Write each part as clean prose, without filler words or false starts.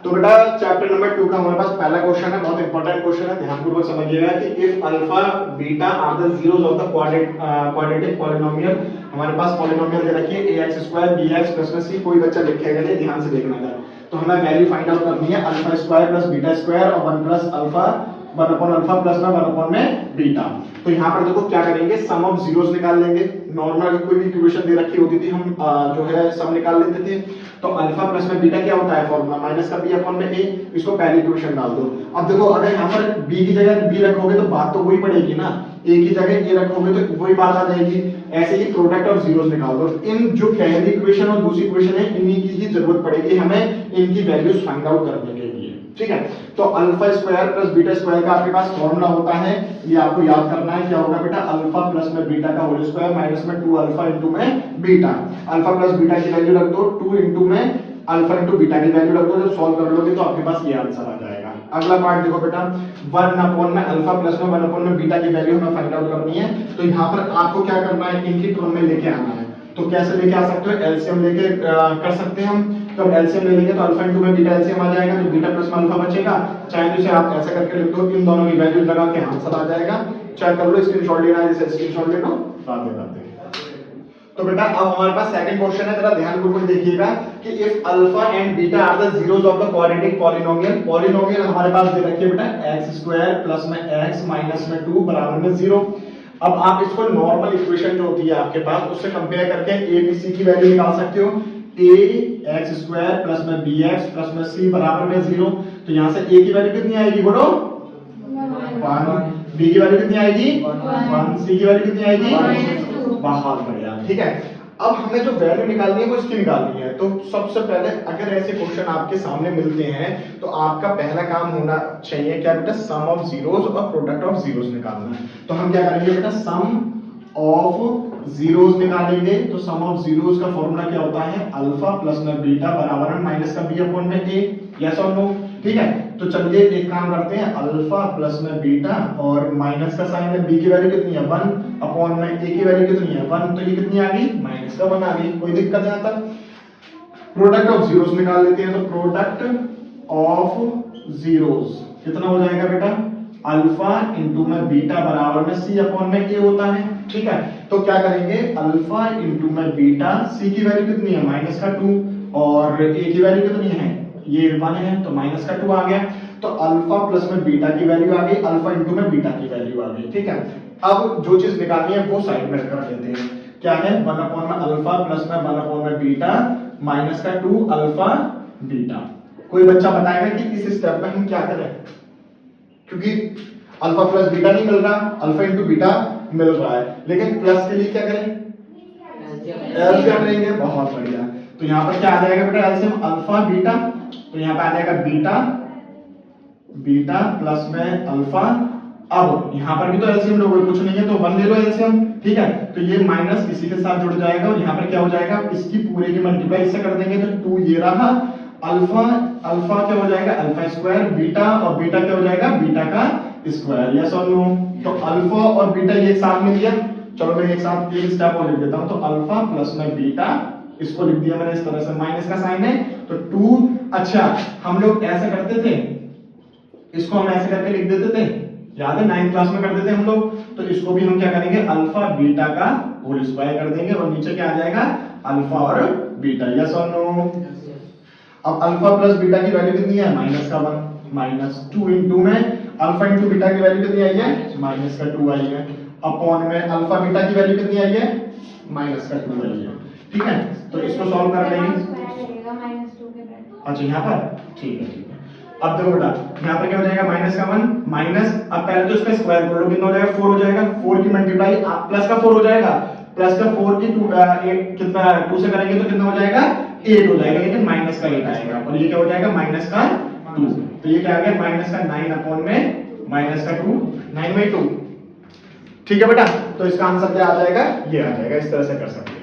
तो बेटा chapter number 2 का हमारे पास पहला क्वेश्चन है, बहुत इंपॉर्टेंट क्वेश्चन है, ध्यानपूर्वक समझिएगा कि if alpha beta are the zeros of the quadratic polynomial. हमारे पास पॉलिनोमियल दे रखी है ax² bx प्लस में c, कोई बच्चा लिखेगा नहीं, ध्यान से देखना है। तो हमें वैल्यू फाइंड आउट करनी है alpha square plus beta square और 1 plus alpha 1 upon alpha plus में 1 अपॉन में बीटा। तो यहाँ पर देखो क्या करेंगे, सम ऑफ जीरोस निकाल लेंगे। नॉर्मल अगर कोई भी इक्वेशन दे रखी होती थी हम जो है सम निकाल लेते थे। तो अल्फा प्लस में बीटा क्या होता है फॉर्मूला, माइनस का बी अपॉन में ए, इसको पहली इक्वेशन डाल दो। अब देखो अगर यहाँ पर बी की जगह बी रखोगे तो बात तो वही पड़ेगी ना, ए की जगह ए रखोगे तो वही बात आ जाएगी। ऐसे ही प्रोडक्ट ऑफ जीरोस निकाल दो। इन जो पहली इक्वेशन और दूसरी इक्वेशन है इन्हीं की ही जरूरत पड़ेगी हमें इनकी वैल्यूज फाइंड आउट करने के लिए, ठीक है। तो alpha square plus beta square का आपके पास फॉर्मूला होता है, ये आपको याद करना है। क्या होगा बेटा, अल्फा प्लस में बीटा का होल स्क्वायर माइनस में 2 अल्फा इनटू में बीटा। अल्फा प्लस बीटा की वैल्यू रख दो, 2 इनटू में अल्फा इनटू बीटा की वैल्यू रख दो। जब सॉल्व कर लोगे तो आपके पास ये आंसर आ जाएगा। अगला पार्ट देखो बेटा, 1 अपॉन में अल्फा प्लस में 1 अपॉन में बीटा की वैल्यू हमें फाइंड आउट करनी है। तो यहाँ पर आपको क्या करना है, इनकी टर्म में लेके आना है। तो कैसे लेके आ सकते हो, एलसीएम लेके कर सकते हैं हम। तो एलसीएम ले लेंगे तो अल्फा इनटू में बीटा एलसीएम आ जाएगा, तो बीटा प्लस में अल्फा बचेगा। चाहे तो इसे आप ऐसा करके लिख दो, इन दोनों की वैल्यूज लगा के आंसर आ जाएगा। चाहे कर लो, स्क्रीनशॉट लेना है जैसे स्क्रीनशॉट ले लो, बात बताते हैं। तो बेटा अब हमारे पास सेकंड क्वेश्चन है, जरा ध्यानपूर्वक देखिएगा कि if alpha and beta are the zeros of the quadratic polynomial. Polynomial हमारे पास दे रखी है बेटा x² प्लस में x माइनस में 2 बराबर में 0। अब आप इसको नॉर्मल इक्वेशन जो होती है आपके पास उससे कंपेयर करके a b c की वैल्यू निकाल सकते हो। ax² प्लस में bx प्लस में c बराबर में 0। तो यहां से a की वैल्यू कितनी आएगी बोलो, 1। b की वैल्यू कितनी आएगी, 1। c की वैल्यू कितनी आएगी, बहुत बढ़िया, ठीक है। अब हमें जो वैल्यू निकालनी है वो इसकी निकालनी है। तो सबसे पहले अगर ऐसे क्वेश्चन आपके सामने मिलते हैं तो आपका पहला काम होना चाहिए क्या बेटा, सम ऑफ जीरोस और प्रोडक्ट ऑफ जीरोस निकालना है। तो हम क्या करेंगे बेटा, सम ऑफ जीरोस निकालेंगे। तो सम ऑफ जीरोस का फॉर्मूला क्या होता है, अल्फा प्लस में बीटा बराबर है माइनस का बी अपॉन में ए, यस और नो, ठीक है। तो चलिए एक काम करते हैं, अल्फा प्लस में बीटा और माइनस का साइन है, बी की वैल्यू कितनी है 1 अपॉन में ए की वैल्यू कितनी है 1, तो ये कितनी आ गई, माइनस का 1 आ गई। कोई दिक्कत है यहाँ तक। प्रोडक्ट ऑफ जीरोस निकाल लेते हैं। तो प्रोडक्ट ऑफ जीरोस कितना हो जाएगा बेटा, अल्फा इंटू में बीटा बराबर में सी अपॉन में ए होता है, ठीक है। तो क्या करेंगे, अल्फा इंटू में बीटा, सी की वैल्यू कितनी है माइनस का 2 और ए की वैल्यू कितनी है, ये 1 है तो माइनस का 2 आ गया। तो अल्फा प्लस में बीटा की वैल्यू आ गई, अल्फा इंटू में बीटा की वैल्यू आ गई, ठीक है। अब जो चीज निकालनी है वो साइड में कर लेते हैं। क्या है, 1 अपॉन में अल्फा प्लस में 1 अपॉन में बीटा माइनस का 2 अल्फा बीटा। कोई बच्चा बताएगा कि इस स्टेप में हम क्या करें, क्योंकि अल्फा प्लस बीटा नहीं मिल रहा, अल्फा इंटू बीटा मिल रहा है, लेकिन प्लस के लिए क्या करें, एलसीएम लेंगे। बहुत बढ़िया। तो यहाँ पर क्या आ जाएगा बेटा, एलसीएम अल्फा बीटा, तो यहाँ पे आ जाएगा बीटा बीटा प्लस में अल्फा। अब यहाँ पर भी तो एलसीएम लोगे, कुछ नहीं है तो 1 ले लो एलसीएम, ठीक है। तो ये माइनस इसी के साथ जुड़ जाएगा और यहाँ पर क्या हो जाएगा, इसकी पूरे की मल्टीप्लाई इससे कर देंगे तो 2 ये रहा। अल्फा अल्फा क्या हो जाएगा, अल्फा स्क्वायर बीटा और बीटा क्या हो जाएगा, बीटा का स्क्वायर, यस और नो। तो अल्फा और बीटा ये एक साथ में दिया, चलो मैं एक साथ एक स्टेप और लिख देता हूं। तो अल्फा प्लस में बीटा, इसको लिख दिया मैंने इस तरह से, माइनस का साइन है तो 2। अच्छा हम लोग ऐसे करते थे, इसको हम ऐसे करके लिख देते थे, याद है 9th क्लास में करते थे हम लोग। तो इसको भी हम क्या करेंगे, अल्फा बीटा का होल स्क्वायर कर देंगे और नीचे क्या आ जाएगा, अल्फा और बीटा, यस और नो। अब अल्फा प्लस बीटा की वैल्यू कितनी है, माइनस का 1 माइनस 2 इंटू में अल्फा इंटू बीटा की वैल्यू कितनी आई है, माइनस का 2 आई है, अपॉन में अल्फा बीटा की वैल्यू कितनी आई है, माइनस का 2 आई है, ठीक है। तो इसको सॉल्व कर लेंगे। अच्छा यहाँ पर ठीक है, ठीक है। अब देखो बेटा यहाँ पर क्या हो जाएगा, माइनस का 1 माइनस, अब पहले तो इसका स्क्वायर कर लो, कितना हो जाएगा 4 हो जाएगा, 4 की मल्टीप्लाई प्लस का 4 हो जाएगा, प्लस का 4 की 8 कितना 2 से करेंगे तो कितना हो जाएगा 8 हो जाएगा, लेकिन माइनस का 8 आएगा और ये क्या हो जाएगा माइनस का 2। तो ये क्या आ गया, माइनस का 9 अपॉन में माइनस का 2, 9/2, ठीक है बेटा। तो इसका आंसर क्या आ जाएगा, ये आ जाएगा। इस तरह से कर सकते हैं,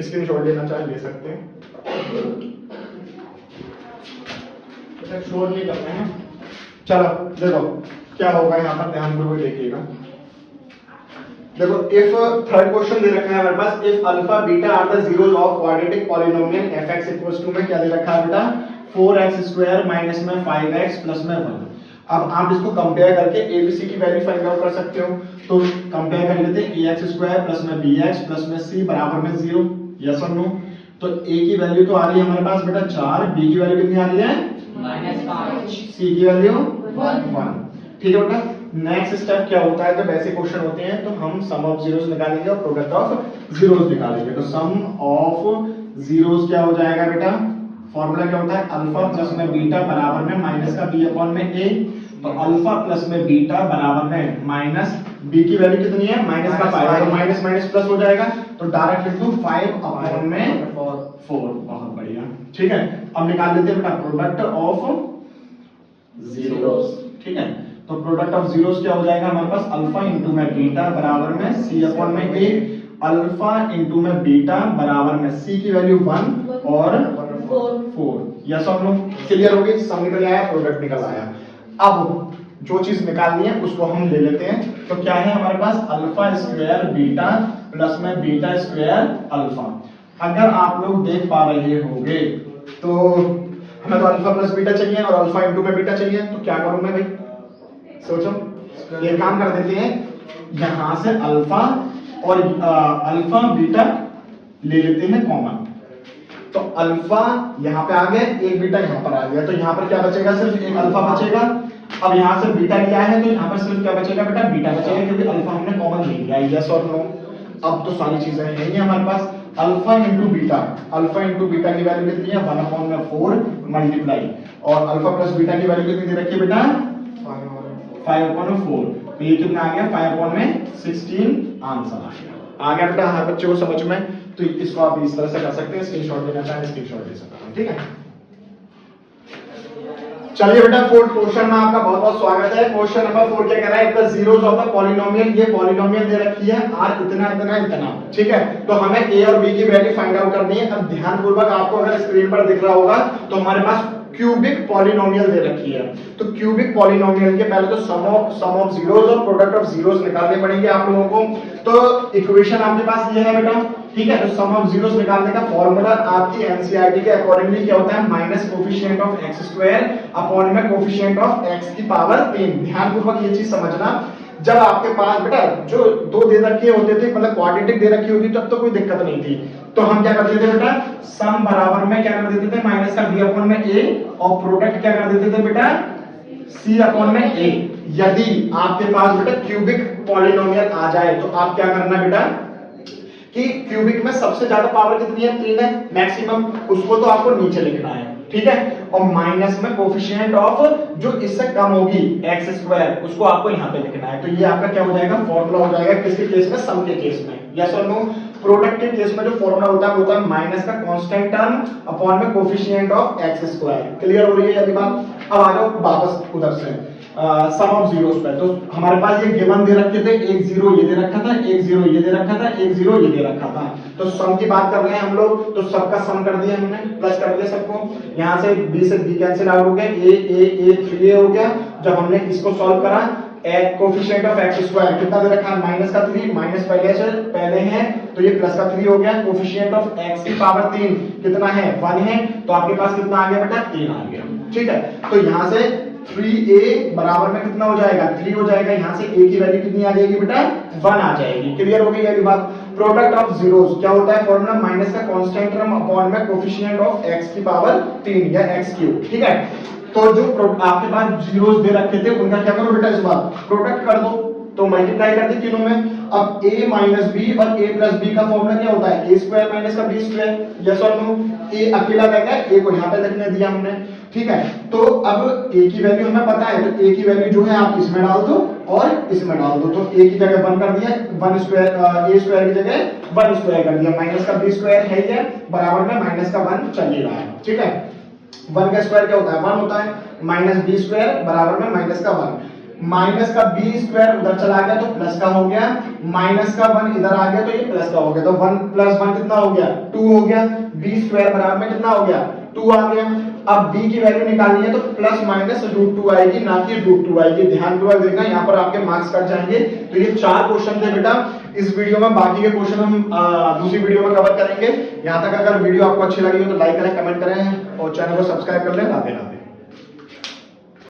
स्क्रीनशॉट लेना चाहे ले सकते हैं, शोर नहीं करते हैं। चलो देखो क्या होगा यहाँ पर, ध्यानपूर्वक देखिएगा। देखो इफ थर्ड क्वेश्चन दे रखा है हमारे पास, if alpha beta are the zeros of quadratic polynomial fx equals to में क्या दे रखा है बेटा, 4x स्क्वायर माइनस में 5x प्लस में 1। अब आप इसको कंपेयर करके एबीसी की वैल्यू फाइंड आउट कर सकते हो। तो कंपेयर कर लेते हैं ax स्क्वायर प्लस में bx प्लस में c बराबर में 0। यस और नो? तो a की वैल्यू तो आ रही है हमारे पास बेटा 4, b की वैल्यू कितनी आ रही है -5, c की वैल्यू 1। ठीक है बेटा। नेक्स्ट स्टेप क्या होता है, जब ऐसे क्वेश्चन होते हैं तो हम सम ऑफ जीरोस निकालेंगे और प्रोडक्ट ऑफ जीरोस निकालेंगे। तो सम ऑफ जीरोस क्या हो जाएगा बेटा, फॉर्मूला क्या होता है, अल्फा प्लस में बीटा बराबर में माइनस का b अपॉन में a। तो अल्फा प्लस में बीटा बराबर में माइनस b की वैल्यू कितनी है माइनस का 5, तो माइनस माइनस प्लस हो जाएगा, तो डायरेक्ट लिख दूं 5 अपॉन में 4। बहुत बढ़िया। ठीक है, अब निकाल लेते हैं बेटा प्रोडक्ट ऑफ जीरोस। ठीक है, तो प्रोडक्ट ऑफ जीरोस क्या हो जाएगा हमारे पास, अल्फा इंटू में बीटा बराबर में c अपॉन में a। अल्फा इंटू में बीटा बराबर में c की वैल्यू 1 और 4। यस और नो? क्लियर हो गई? सम निकल आया, प्रोडक्ट निकल आया। अब जो चीज निकालनी है उसको हम ले लेते हैं। तो क्या है हमारे पास, अल्फा स्क्वायर बीटा प्लस में बीटा स्क्वायर अल्फा। अगर आप लोग देख पा रहे होंगे तो हमें तो अल्फा प्लस बीटा चाहिए और अल्फा इंटू में बीटा चाहिए। तो क्या करूं मैं भाई, सोचो। ये काम कर देते हैं, यहां से अल्फा और अल्फा बीटा ले लेते हैं कॉमन। तो अल्फा यहाँ पे आ गया, एक बीटा यहाँ पर आ गया, तो यहाँ पर क्या बचेगा, सिर्फ एक अल्फा बचेगा। अब यहाँ से बीटा लिया है तो यहाँ पर सिर्फ क्या बचेगा बेटा, बीटा बचेगा, क्योंकि अल्फा हमने कॉमन ले लिया है। यस और नो? अब तो सारी चीजें यही है हमारे पास। Alpha into beta, alpha into beta की वैल्यू कितनी है 1/4 मल्टीप्लाई, और अल्फा प्लस बीटा की वैल्यू कितनी दे रखी है बेटा 5/4। तो ये कितना आ गया 5/16 आंसर आ गया बेटा हर बच्चे को समझ में। तो इसको आप इस तरह से कर सकते हैं, स्क्रीनशॉट लेना चाहें स्क्रीनशॉट ले सकते हैं। ठीक है, चलिए बेटा फोर्थ क्वेश्चन में आपका बहुत बहुत स्वागत है। क्वेश्चन नंबर 4 क्या कह रहा है, the zeros of the polynomial. ये पॉलिनोमियल दे रखी है r इतना इतना इतना। ठीक है, तो हमें a और b की वैल्यू फाइंड आउट करनी है। अब ध्यानपूर्वक आपको अगर स्क्रीन पर दिख रहा होगा तो हमारे पास क्यूबिक पॉलिनोमियल दे रखी है। तो क्यूबिक पॉलिनोमियल के पहले तो सम ऑफ जीरोस और प्रोडक्ट ऑफ जीरोस निकालने पड़ेंगे आप लोगों को। तो इक्वेशन आपके पास ये है बेटा। ठीक है, तो सम ऑफ जीरोस निकालने का फॉर्मूला आपकी एनसीईआरटी के अकॉर्डिंगली क्या होता है, minus coefficient of x square upon में कोफिशिएंट ऑफ x की पावर 3। ध्यानपूर्वक ये चीज समझना, जब आपके पास बेटा जो दो दे रखे होते थे, मतलब क्वाड्रेटिक दे रखी होती तब तो कोई दिक्कत नहीं थी। तो हम क्या करते थे बेटा, सम बराबर में क्या कर देते थे माइनस का b अपॉन में a, और प्रोडक्ट क्या कर देते थे बेटा c अपॉन में a। यदि आपके पास बेटा क्यूबिक पॉलिनोमियल आ जाए तो आप क्या करना बेटा कि क्यूबिक में सबसे ज्यादा पावर कितनी है 3 है मैक्सिमम, उसको तो आपको नीचे लिखना है। ठीक है, और माइनस में कोफिशिएंट ऑफ जो इससे कम होगी x स्क्वायर, उसको आपको यहाँ पे लिखना है। तो ये आपका क्या हो जाएगा, फॉर्मूला हो जाएगा किसके केस में, सम के केस में। यस और नो? प्रोडक्ट के केस में जो फॉर्मूला होता है वो होता है माइनस का कांस्टेंट टर्म अपॉन में coefficient of x square. Clear हो रही है अभी बात? अब आ जाओ वापस उधर से सम ऑफ जीरोस पे। तो हमारे पास ये गिवन दे रखे थे, एक जीरो ये दे रखा था, एक जीरो ये दे रखा था, एक जीरो ये दे रखा था। तो सम की बात कर रहे हैं हम लोग, तो सबका सम कर दिया हमने, प्लस कर दिया सबको। यहाँ से b से b कैंसिल आउट हो गया, a 3a हो गया। जब हमने इसको सॉल्व करा, कोफिशिएंट ऑफ x स्क्वायर कितना दे रखा है माइनस का 3, माइनस पहले है तो ये प्लस का 3 हो गया। कोफिशिएंट ऑफ x की पावर 3 कितना है 1 है, तो आपके पास कितना आ गया बेटा 3 आ गया। ठीक है, तो यहाँ से 3a बराबर में कितना हो जाएगा 3 हो जाएगा। यहाँ से a की वैल्यू कितनी आ जाएगी बेटा 1 आ जाएगी। क्लियर हो गई ये बात? प्रोडक्ट ऑफ जीरोस क्या होता है, फॉर्मूला माइनस का कांस्टेंट टर्म अपॉन में कोफिशिएंट ऑफ x की पावर 3 या x क्यूब। ठीक है, तो जो आपके पास जीरोस दे रखे थे उनका क्या करो बेटा, इस बार प्रोडक्ट कर दो, तो मल्टीप्लाई कर दे तीनों में। अब a माइनस b और a प्लस b का फॉर्मूला क्या होता है, a स्क्वायर माइनस का b स्क्वायर। यस और नो? a अकेला रहेगा, a को यहाँ पे लिखने दिया हमने। ठीक है, तो अब a की वैल्यू हमें पता है, तो a की वैल्यू जो है आप इसमें डाल दो और इसमें डाल दो। तो a की जगह 1 कर दिया, 1 स्क्वायर a स्क्वायर की जगह 1 स्क्वायर कर दिया, माइनस का b स्क्वायर है क्या बराबर में माइनस का 1 चल ही रहा है। ठीक है, 1 का स्क्वायर क्या होता है 1 होता है, माइनस b स्क्वायर बराबर में माइनस का 1, माइनस का b स्क्वायर उधर चला गया तो प्लस का हो गया, माइनस का 1 इधर आ गया तो ये प्लस का हो गया। तो 1 प्लस 1 कितना हो गया 2 हो गया, b स्क्वायर बराबर में कितना हो गया 2 आ गया। अब b की वैल्यू निकालनी है तो प्लस माइनस √2 आएगी, ना कि √2 आएगी। ध्यानपूर्वक देखना, यहाँ पर आपके मार्क्स कट जाएंगे। तो ये 4 क्वेश्चन थे बेटा, इस वीडियो में बाकी के क्वेश्चन हम दूसरी वीडियो में कवर करेंगे। यहाँ तक अगर वीडियो आपको अच्छी लगी हो तो लाइक करें, कमेंट करें और चैनल को सब्सक्राइब कर लें। राधे राधे।